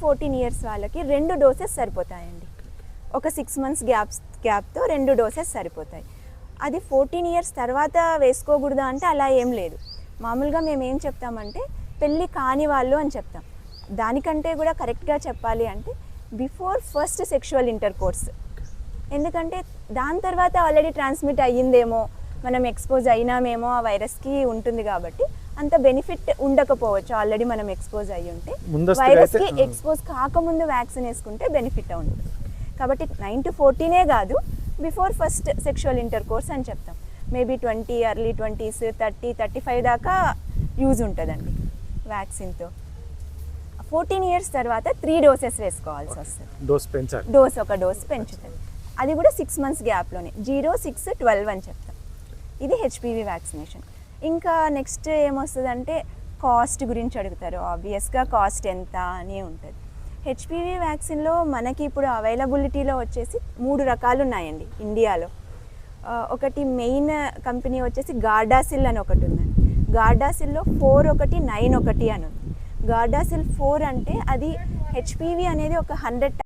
14 years వాళ్ళకి 2 doses సరిపోతాయండి. ఒక 6 మంత్స్ గ్యాప్తో 2 డోసెస్ సరిపోతాయి. అది 14 ఇయర్స్ తర్వాత వేసుకోకూడదా అంటే అలా ఏం లేదు. మామూలుగా మేము ఏం చెప్తామంటే పెళ్ళి కాని వాళ్ళు అని చెప్తాం. దానికంటే కూడా కరెక్ట్గా చెప్పాలి అంటే బిఫోర్ ఫస్ట్ సెక్షువల్ ఇంటర్కోర్స్. ఎందుకంటే దాని తర్వాత ఆల్రెడీ ట్రాన్స్మిట్ అయ్యిందేమో, మనం ఎక్స్పోజ్ అయినామేమో ఆ వైరస్కి ఉంటుంది కాబట్టి అంత బెనిఫిట్ ఉండకపోవచ్చు. ఆల్రెడీ మనం ఎక్స్పోజ్ అయ్యి ఉంటే వైరస్కి ఎక్స్పోజ్ కాకముందు వ్యాక్సిన్ వేసుకుంటే బెనిఫిట్ ఉంటుంది. కాబట్టి 9 to 14 కాదు, బిఫోర్ ఫస్ట్ సెక్షువల్ ఇంటర్కోర్స్ అని చెప్తాం. మేబీ 20, ఎర్లీ 20s, 30, 35 దాకా యూజ్ ఉంటుందండి వ్యాక్సిన్తో. 14 ఇయర్స్ తర్వాత 3 డోసెస్ వేసుకోవాల్సి వస్తుంది. ఒక డోస్ పెంచుతుంది. అది కూడా 6 మంత్స్ గ్యాప్లోనే 0, 6, 12 అని చెప్తాం. ఇది హెచ్పివి వ్యాక్సినేషన్. ఇంకా నెక్స్ట్ ఏమొస్తుందంటే కాస్ట్ గురించి అడుగుతారు. ఆబ్వియస్గా కాస్ట్ ఎంత అని ఉంటుంది. హెచ్పివి వ్యాక్సిన్లో మనకి ఇప్పుడు అవైలబిలిటీలో వచ్చేసి 3 రకాలు ఉన్నాయండి ఇండియాలో. ఒకటి మెయిన్ కంపెనీ వచ్చేసి గార్డాసిల్ అని ఒకటి ఉందండి. గార్డాసిల్లో 4/1, 9/1 అని ఉంది. గార్డాసిల్ 4 అంటే అది హెచ్పివి అనేది ఒక 100